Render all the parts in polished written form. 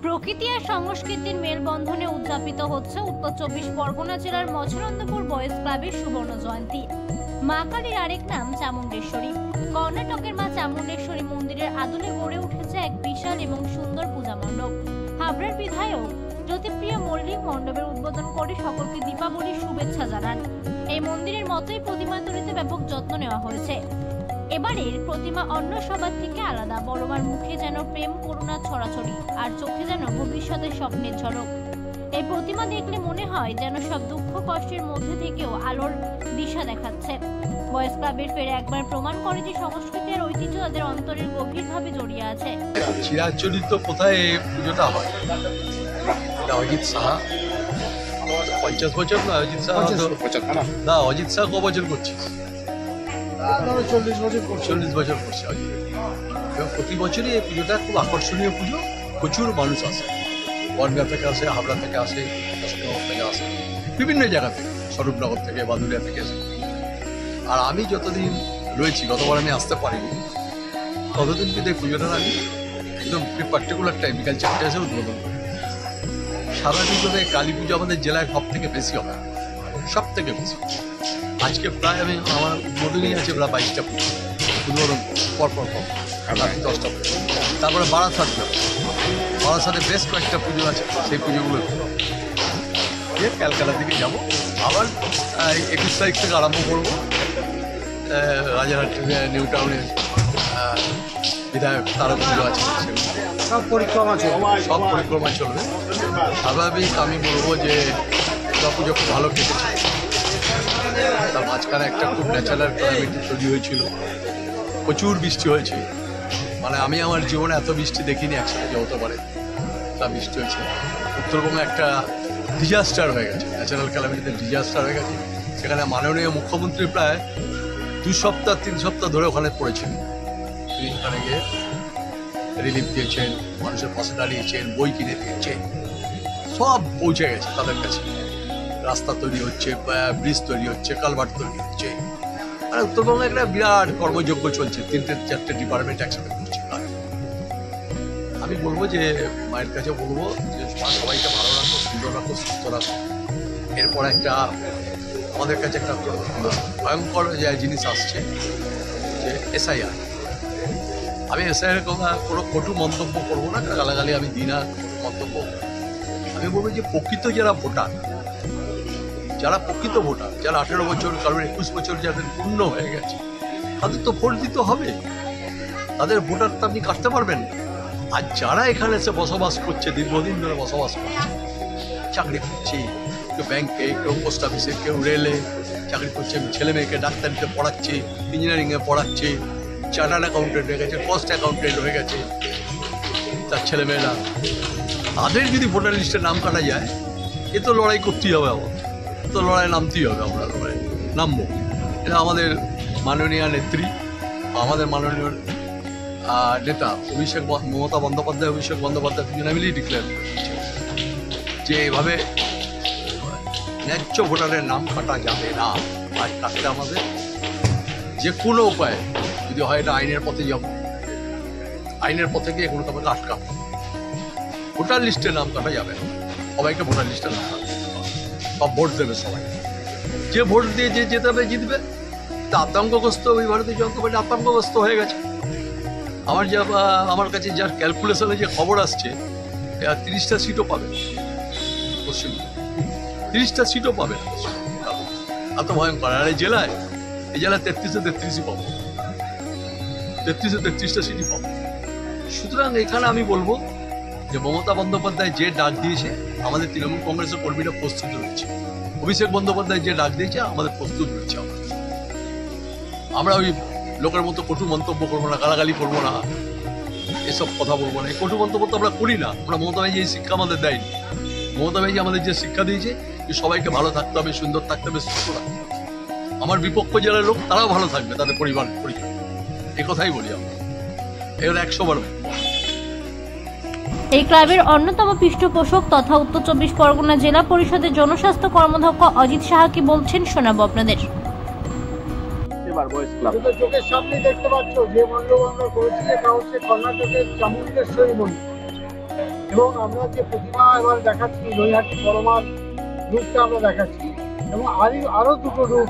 প্রকৃতি আর সংস্কৃতির মেলবন্ধনে উদযাপিত হচ্ছে উত্তর 24 পরগনা জেলার মছরন্দপুর বয়েজ ক্লাবের সুবর্ণ জয়ন্তী। মা কালীর আরেক নাম চামুণ্ডেশ্বরী। কর্ণাটকের মা চামুণ্ডেশ্বরী মন্দিরের আদলে গড়ে উঠেছে এক বিশাল এবং সুন্দর পূজা মণ্ডপ। হাবড়ার বিধায়ক জ্যোতিপ্রিয় মল্লিক মণ্ডপের উদ্বোধন করে সকলকে দীপাবলির শুভেচ্ছা জানান। এই মন্দিরের মতোই প্রতিমা তৈরিতে ব্যাপক যত্ন নেওয়া হয়েছে। এবারের প্রতিমা অন্য সবার থেকে আলাদা। বড়মার মুখে যেন প্রেম করুণা ছড়াছড়ি, আর চোখে যেন ভবিষ্যতের স্বপ্নের ঝলক। এই প্রতিমা দেখলে মনে হয় যেন সব দুঃখ কষ্টের মধ্যে থেকেও আলোর দিশা দেখাচ্ছে। বয়েজ ক্লাবের ফের একবার প্রমাণ করে যে সংস্কৃতি আর ঐতিহ্য তাদের অন্তরের গভীরভাবে জড়িয়ে আছে। চিরাচরিত কোথায় পুজোটা হয়, অজিত সাহা 50 বছর না, অজিত সাহা না, অজিত সাহা ক বছর করছিস? 40 বছর করছে অজিত। এবং প্রতি বছরই এই পুজোটা খুব আকর্ষণীয় পুজো। প্রচুর মানুষ আসে, বনগাঁ থেকে আসে, হাবড়া থেকে আসে, দশনগর থেকে আসে, বিভিন্ন জায়গা থেকে, স্বরূপনগর থেকে, বাদুড়িয়া থেকে আসে। আর আমি যতদিন রয়েছি, গতবার আমি আসতে পারিনি, ততদিন কিন্তু এই পুজোটা আমি একদম পার্টিকুলার টাইম বিকাল 4টে এসে উদ্বোধন করি। সারা দিনে কালী পুজো আমাদের জেলায় সব থেকে বেশি হবে, সব থেকে বেশি। আজকে প্রায় আমার উদ্বোধনই আছে প্রায় 22টা পুজো উদ্বোধন পরপর 10টা পুজো। তারপরে বারাসাতে বেশ কয়েকটা পুজো আছে, সেই পুজোগুলো গিয়ে ক্যালকাটার দিকে যাবো। আবার 21 তারিখ থেকে আরম্ভ করবো রাজারহাট নিউ টাউনের বিধায়ক তারা পুজো আছে, সব পরিক্রমা চলবে। স্বাভাবিক আমি বলবো যে পুজো খুব ভালো কেটেছে। তার মাঝখানে একটা খুব ন্যাচারাল ক্লাইমেট তৈরি হয়েছিল, প্রচুর বৃষ্টি হয়েছে। মানে আমি আমার জীবনে এত বৃষ্টি দেখিনি একসাথে যে হতে পারে, তা বৃষ্টি হয়েছে। উত্তরবঙ্গে একটা ডিজাস্টার হয়ে গেছে, ন্যাচারাল ক্যালামিটিতে ডিজাস্টার হয়ে গেছে। সেখানে মাননীয় মুখ্যমন্ত্রী প্রায় 2 সপ্তাহ 3 সপ্তাহ ধরে ওখানে পড়েছেন। তিনি ওখানে গিয়ে রিলিফ দিয়েছেন, মানুষের পাশে দাঁড়িয়েছেন, বই কিনে দিয়েছেন, সব পৌঁছে গেছে তাদের কাছে। রাস্তা তৈরি হচ্ছে, ব্রিজ তৈরি হচ্ছে, কালভার্ট তৈরি হচ্ছে। মানে উত্তরবঙ্গে একটা বিরাট কর্মযজ্ঞ চলছে, 3-4টে ডিপার্টমেন্ট একসাথে করছে। আমি বলবো যে মায়ের কাছে বলবো যে সবাইকে ভালো রাখো, সুন্দর রাখো, সুস্থ রাখো। এরপর একটা আমাদের কাছে একটা ভয়ঙ্কর যে জিনিস আসছে যে SIR। আমি SIR কোনো কটু মন্তব্য করবো না, গালাগালি আমি দিই না মন্তব্য। আমি বলবো যে প্রকৃত যারা ভোটার, যারা 18 বছর, কারণ 21 বছর যাদের পূর্ণ হয়ে গেছে, তাদের তো ভোট দিতে হবে। তাদের ভোটার তো আপনি কাটতে পারবেন না। আর যারা এখানে এসে বসবাস করছে, দীর্ঘদিন ধরে বসবাস করছে, চাকরি করছে, কেউ ব্যাংকে, কেউ পোস্ট অফিসে, কেউ রেলে চাকরি করছে, ছেলে মেয়েকে ডাক্তারিতে পড়াচ্ছে, ইঞ্জিনিয়ারিংয়ে পড়াচ্ছে, চার্টার্ড অ্যাকাউন্টেন্ট হয়ে গেছে, কস্ট অ্যাকাউন্টেন্ট হয়ে গেছে তার ছেলেমেয়েরা। তাদের যদি ভোটার লিস্টে নাম কাটা যায়, এ তো লড়াই করতেই হবে। আমার তো লড়াই নামতেই হবে, আমরা লড়াই নামবো। এটা আমাদের মাননীয় নেত্রী, আমাদের মাননীয় নেতা মমতা বন্দ্যোপাধ্যায়, অভিষেক বন্দ্যোপাধ্যায় দুজনে মিলেই ডিক্লেয়ার করেছে যে এভাবে ন্যায্য ভোটারের নাম কাটা যাবে না। আজ কাটতে আমাদের যে কোনো উপায়ে, যদি হয় এটা আইনের পথে যাবো, আইনের পথে গিয়ে কোনো তোমাকে আটকাবো। ভোটার লিস্টে নাম কাটা যাবে না, সবাইকে ভোটার লিস্টে নাম কাটা, সব ভোট দেবে সবাই। যে ভোট দিয়ে যে যেতে হবে জিতবে। তা আতঙ্কগ্রস্ত ওই ভারতীয় জনতা পার্টি আতঙ্কগ্রস্ত হয়ে গেছে। আমার কাছে যার ক্যালকুলেশনে যে খবর আসছে, 30টা সিটও পাবে পশ্চিমবঙ্গে, 30টা সিটও পাবে না এত ভয়ঙ্কর। আর এই জেলায় 33-33ই পাবো, 33-33টা সিটই পাবো। সুতরাং এখানে আমি বলবো যে মমতা বন্দ্যোপাধ্যায় যে ডাক দিয়েছে, আমাদের তৃণমূল কংগ্রেসের কর্মীরা প্রস্তুত রয়েছে। অভিষেক বন্দ্যোপাধ্যায় যে ডাক দিয়েছে, আমাদের প্রস্তুত রয়েছে। আমরা ওই লোকের মতো কটু মন্তব্য করবো না, গালাগালি করবো না, এসব কথা বলবো না। এই কটু মন্তব্য তো আমরা করি না। আমরা মমতা ভাই এই শিক্ষা আমাদের দেয়নি। মমতা ভাই আমাদের যে শিক্ষা দিয়েছে যে সবাইকে ভালো থাকতে হবে, সুন্দর থাকতে হবে, সুস্থ থাকতে হবে। আমার বিপক্ষ জেলার লোক তারাও ভালো থাকবে, তাদের পরিবার পরিচয়, এই কথাই বলি আমরা। এর 100বার। এই ক্লাবের অন্যতম পৃষ্ঠপোষক তথা উত্তর 24 পরগনা জেলা পরিষদের জনস্বাস্থ্য কর্মধ্যক্ষ অজিত সাহা কি বলছেন শোনাবো আপনাদের। চোখের সামনে দেখতে পাচ্ছ যে মণ্ডপ আমরা করেছি, এটা হচ্ছে কর্ণাটকের চামুণ্ডেশ্বরী মন্দির। এবং আমরা যে প্রতিমা এবার দেখাচ্ছি নৈহাটি পরমার রূপটা আমরা দেখাচ্ছি, এবং আরো দুটো রূপ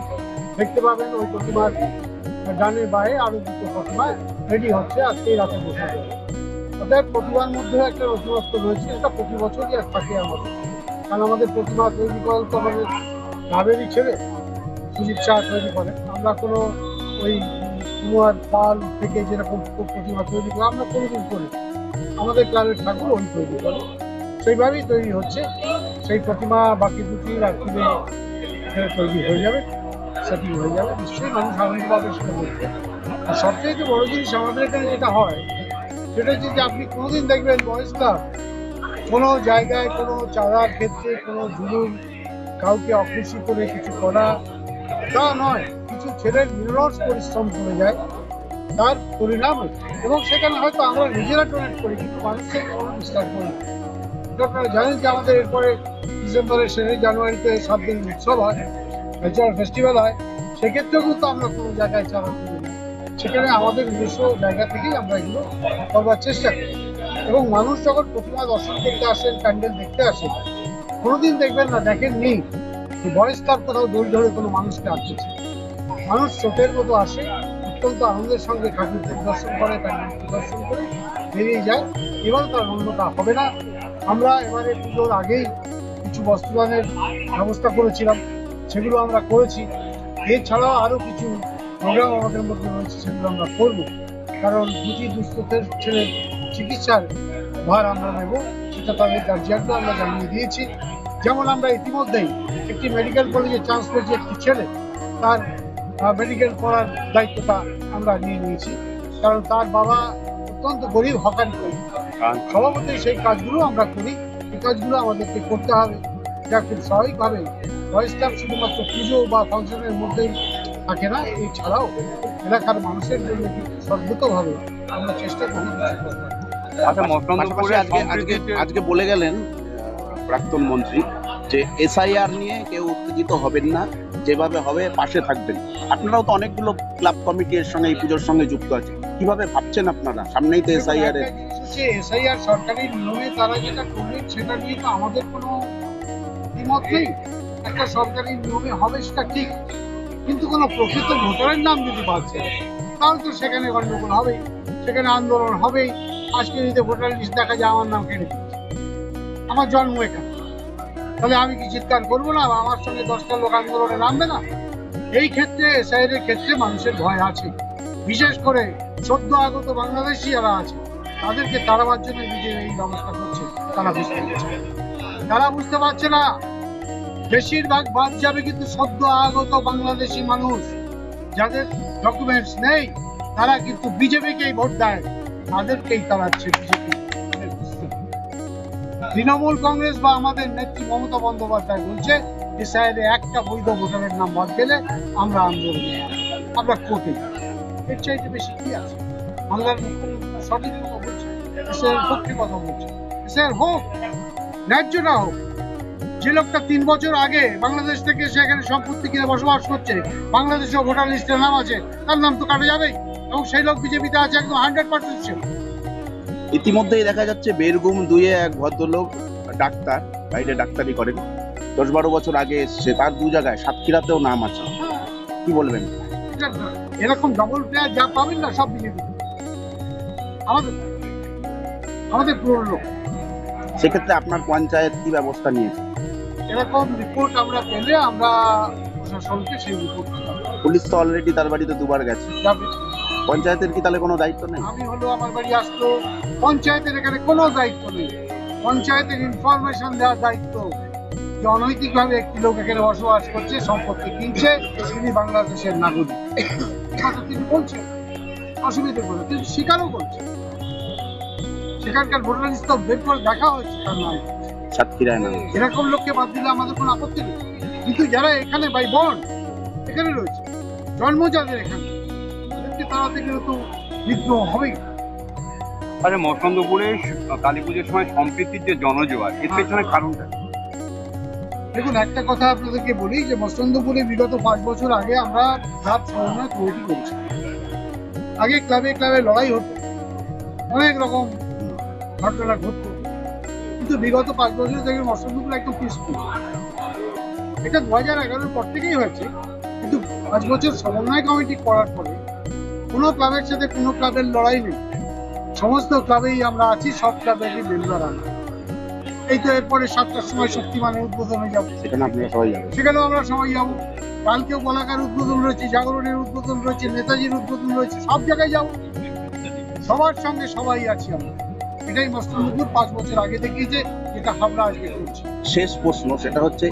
দেখতে পাবেন ওই প্রতিমার ডানের বাইরে। আরো দুটো প্রতিমা রেডি হচ্ছে, আজকে রাতে বসে যাবে। অর্থাৎ প্রতিমার মধ্যে একটা নতুনত্ব রয়েছে, এটা প্রতি বছরই আর থাকে আমাদের। কারণ আমাদের প্রতিমা তৈরি করা তো আমাদের ভাবেরই ছেলে সুজিত শাহ তৈরি করে। আমরা কোনো ওই কুমার পাল থেকে যেরকম প্রতিমা তৈরি করে আমরা কোনোদিন করি, আমাদের ক্লাবের ঠাকুর ওই তৈরি করে, সেইভাবেই তৈরি হচ্ছে। সেই প্রতিমা বাকি দুটি রাত্রিরে তৈরি হয়ে যাবে, সেটিং হয়ে যাবে, নিশ্চয়ই মানুষ আনন্দভাবে সেটা করবে। আর সবচেয়ে বড় জিনিস আমাদের এখানে যেটা হয় সেটা হচ্ছে যে আপনি কোনোদিন দেখবেন বয়েজ ক্লাব কোনো জায়গায় কোনো চাঁদার ক্ষেত্রে কোনো জুলুম, কাউকে অখুশি করে কিছু করা তা নয়। কিছু ছেলের নিরলস পরিশ্রম করে যায়, তার পরিণাম, এবং সেখানে হয়তো আমরা নিজেরা ডোনেট করি কিন্তু মানুষকে কোনো বিশ্বাস করি না। আপনারা জানেন যে আমাদের এরপরে ডিসেম্বরের শেষে জানুয়ারিতে 7 দিন উৎসব হয়, কালচারাল ফেস্টিভ্যাল হয়, সেক্ষেত্রেও কিন্তু আমরা কোনো জায়গায় চাঁদা করি না। সেখানে আমাদের নিজস্ব জায়গা থেকেই আমরা এগুলো করবার চেষ্টা করি। এবং মানুষ যখন প্রতিমা দর্শন করতে আসেন, প্যান্ডেল দেখতে আসেন, কোনোদিন দেখবেন না দেখেননি বয়স তার কোথাও দৌড় ধরে কোনো মানুষকে আসতেছে। মানুষ চোখের মতো আসে, অত্যন্ত আনন্দের সঙ্গে ঠাকুর দর্শন করে, প্যান্ডেল দর্শন করে বেরিয়ে যায়। এবার তার অন্যতা হবে না। আমরা এবারে পুজোর আগেই কিছু বস্ত্রদানের ব্যবস্থা করেছিলাম, সেগুলো আমরা করেছি। এছাড়াও আরও কিছু প্রোগ্রাম আমাদের মধ্যে রয়েছে, সেগুলো আমরা করব। কারণ দুটি দুস্থদের ছেলের চিকিৎসার ভার আমরা নেব, সেটা তাদের গার্জিয়ানকে আমরা জানিয়ে দিয়েছি। যেমন আমরা ইতিমধ্যেই একটি মেডিকেল কলেজে চান্স পেয়েছি একটি ছেলে, তার মেডিকেল করার দায়িত্বটা আমরা নিয়ে নিয়েছি। কারণ তার বাবা অত্যন্ত গরিব, হকারি করি, স্বভাবতই সেই কাজগুলো আমরা করি। এই কাজগুলো আমাদেরকে করতে হবে, যা খুব স্বাভাবিকভাবে বয়েজ ক্লাব শুধুমাত্র পুজো বা ফাংশনের মধ্যেই থাকে না, এছাড়াও এলাকার মানুষের জন্য সর্বতভাবে আমরা চেষ্টা করি। আজকে বলে গেলেন প্রাক্তন মন্ত্রী যে এসআইআর নিয়ে কেউ উত্তেজিত হবেন না, যেভাবে হবে পাশে থাকবেন। আপনারাও তো অনেকগুলো ক্লাব কমিটির সঙ্গে এই পুজোর সঙ্গে যুক্ত আছে, কিভাবে ভাবছেন আপনারা? সামনেই তো এসআইআর এসআইআর সরকারি নিয়মে তারা যেটা করবেন সেটা নিয়ে তো আমাদের কোনো দ্বিমত নেই। একটা সরকারি নিয়মে হবে সেটা ঠিক, কিন্তু কোনো প্রকৃত ভোটারের নাম যদি পাচ্ছে তাহলে তো সেখানে গণ্ডগোল হবেই, সেখানে আন্দোলন হবেই। আজকে যদি ভোটার লিস্ট দেখা যায় আমার নাম কেটে দিচ্ছে, আমার জন্ম এখানে, তাহলে আমি কি চিৎকার করবো না? আমার সঙ্গে 10টা লোক আন্দোলনে নামবে না? এই ক্ষেত্রে এসআইআর ক্ষেত্রে মানুষের ভয় আছে, বিশেষ করে সদ্য আগত বাংলাদেশি যারা আছে তাদেরকে তাড়াবার জন্য বিজেপি এই ব্যবস্থা করছে। তারা বুঝতে পারছে না, বেশিরভাগ বাদ যাবে কিন্তু সদ্য আগত বাংলাদেশি মানুষ যাদের ডকুমেন্টস নেই, তারা কিন্তু বিজেপিকেই ভোট দেয়, তাদেরকেই তাড়াচ্ছে বিজেপি। তৃণমূল কংগ্রেস বা আমাদের নেত্রী মমতা বন্দ্যোপাধ্যায় বলছে এসআইআর একটা বৈধ ভোটারের নাম বাদ গেলে আমরা আন্দোলন, আমরা কোর্টে। এর চাইতে বেশি কি আছে? বাংলার মুখ্যমন্ত্রী সঠিক কথা বলছে, এসআইআর পক্ষে কথা বলছে। এসআইআর হোক, ন্যায্যটা হোক। যে লোকটা 3 বছর আগে বাংলাদেশ থেকে সেখানে সম্পত্তি কিনে বসবাস করছে, বাংলাদেশে ভোটার লিস্টে নাম আছে, তার নাম তো কাটা যাবেই, এবং সেই লোক বিজেপিতে আছে একদম 100%। ইতিমধ্যেই দেখা যাচ্ছে বীরভূম 2-এ এক ভদ্রলোক ডাক্তার, বাইরে ডাক্তারি করেন, 10-12 বছর আগে এসছে, তার 2 জায়গায় সাতক্ষীরাতেও নাম আছে। কি বলবেন? এরকম ডবল প্লেয়ার যা পাবেন না সব বিজেপি, আমাদের পুরনো লোক। সেক্ষেত্রে আপনার পঞ্চায়েত কি ব্যবস্থা নিয়েছে? এরকম রিপোর্ট আমরা পেলে আমরা প্রশাসনকে সেই রিপোর্ট পুলিশ তো অলরেডি তার বাড়িতে 2 বার গেছে, যাবে। পঞ্চায়েতের কি তাহলে কোনো দায়িত্ব নেই? আমি হলো আমার বাড়ি আসলো, পঞ্চায়েতের এখানে কোনো দায়িত্ব নেই। পঞ্চায়েতের ইনফরমেশন দেওয়ার দায়িত্ব যে অনৈতিকভাবে একটি লোক এখানে বসবাস করছে, সম্পত্তি কিনছে, তিনি বাংলাদেশের নাগরিক, কথা তিনি বলছেন, অসুবিধে করে কিন্তু স্বীকারও করছে। সেখানকার ভোটার লিস্ট বের করে দেখা হয়েছে, তার নাম সাতক্ষীরায় নাম। এরকম লোককে বাদ দিলে আমাদের কোনো আপত্তি নেই, কিন্তু যারা এখানে বাই বর্ন এখানে রয়েছে, জন্ম যাদের এখানে, তাদেরকে তাড়াতে গেলে তো বিদ্রোহ হবেই। আচ্ছা, মকরন্দপুরে কালী পুজোর সময় সম্প্রীতির যে জনজোয়ার, এর পেছনে কারণটা? দেখুন, একটা কথা আপনাদেরকে বলি যে মকরন্দপুরে বিগত 5 বছর আগে আমরা ক্লাব সমন্বয় কমিটি করেছি। আগে ক্লাবে ক্লাবে লড়াই হতো, অনেক রকম ঘটনা ঘটতো, কিন্তু বিগত 5 বছর থেকে মসনদপুর একদম পিসফুল। এটা 2011 পর থেকেই হয়েছে, কিন্তু 5 বছর সমন্বয় কমিটি করার পরে কোনো ক্লাবের সাথে কোনো ক্লাবের লড়াই নেই, সমস্ত ক্লাবেই আমরা আছি, সব ক্লাবেরই মেম্বার আমরা। এই তো এরপরে 7টার সময় শক্তিমানের উদ্বোধনে যাবো, সেখানে আপনারা সবাই যাবেন। সেখানেও আমরা সবাই যাবো। কালকেও বলাকার উদ্বোধন রয়েছে, জাগরণের উদ্বোধন রয়েছে, নেতাজির উদ্বোধন রয়েছে, সব জায়গায় যাবো, সবার সঙ্গে সবাই আছি আমরা। এটাই মসনদপুর 5 বছর আগে দেখিয়েছে, যেটা হাবড়া আজকে করছে। শেষ প্রশ্ন, সেটা হচ্ছে